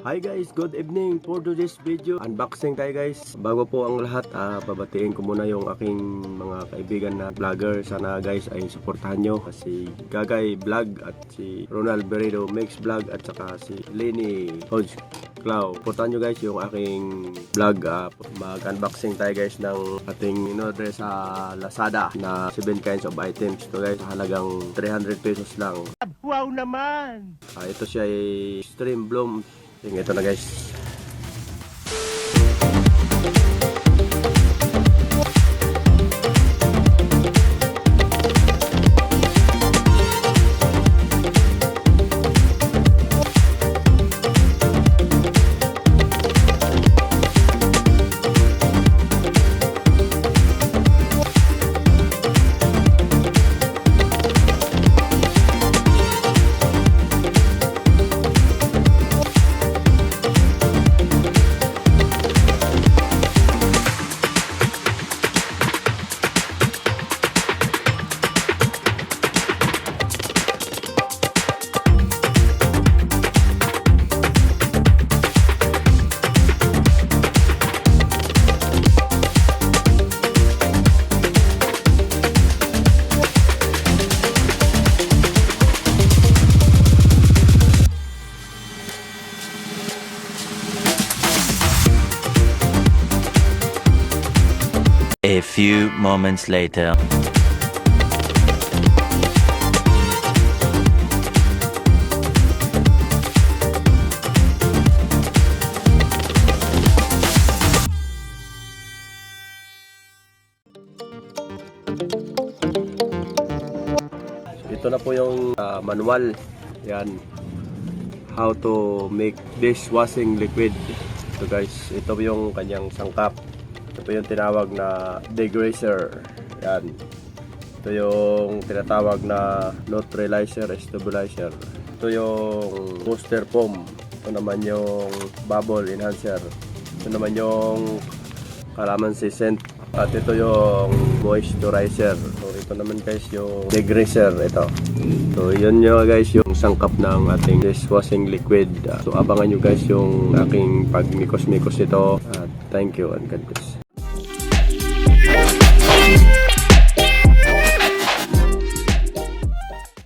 Hi guys, good evening. For today's video, unboxing tayo guys. Bago po ang lahat, babatiin ko muna yung aking mga kaibigan na vlogger. Sana guys ay supportahan nyo. Si Gagay Vlog at si Ronald Beredo Mix Vlog at saka si Lenny Hodge Clau. Supportahan nyo guys yung aking vlog. Mag-unboxing tayo guys ng ating in-order sa Lazada na 7 kinds of items. Ito guys, halagang 300 pesos lang. Wow naman! Ito siya ay Extreme Bloom. Ito na guys. A few moments later. Ito na po yung manual. Yan. How to make dishwashing liquid. Ito guys, ito yung kanyang sangkap. Ito yung tinawag na degreaser. Yan. Ito yung tinatawag na neutralizer, stabilizer. Ito yung booster foam. Ito naman yung bubble enhancer. Ito naman yung calamansi scent. At ito yung moisturizer. So ito naman guys yung degreaser. Ito. So yun nyo guys yung sangkap ng ating dishwashing liquid. So abangan nyo guys yung aking pagmikos-mikos ito. Thank you and God bless.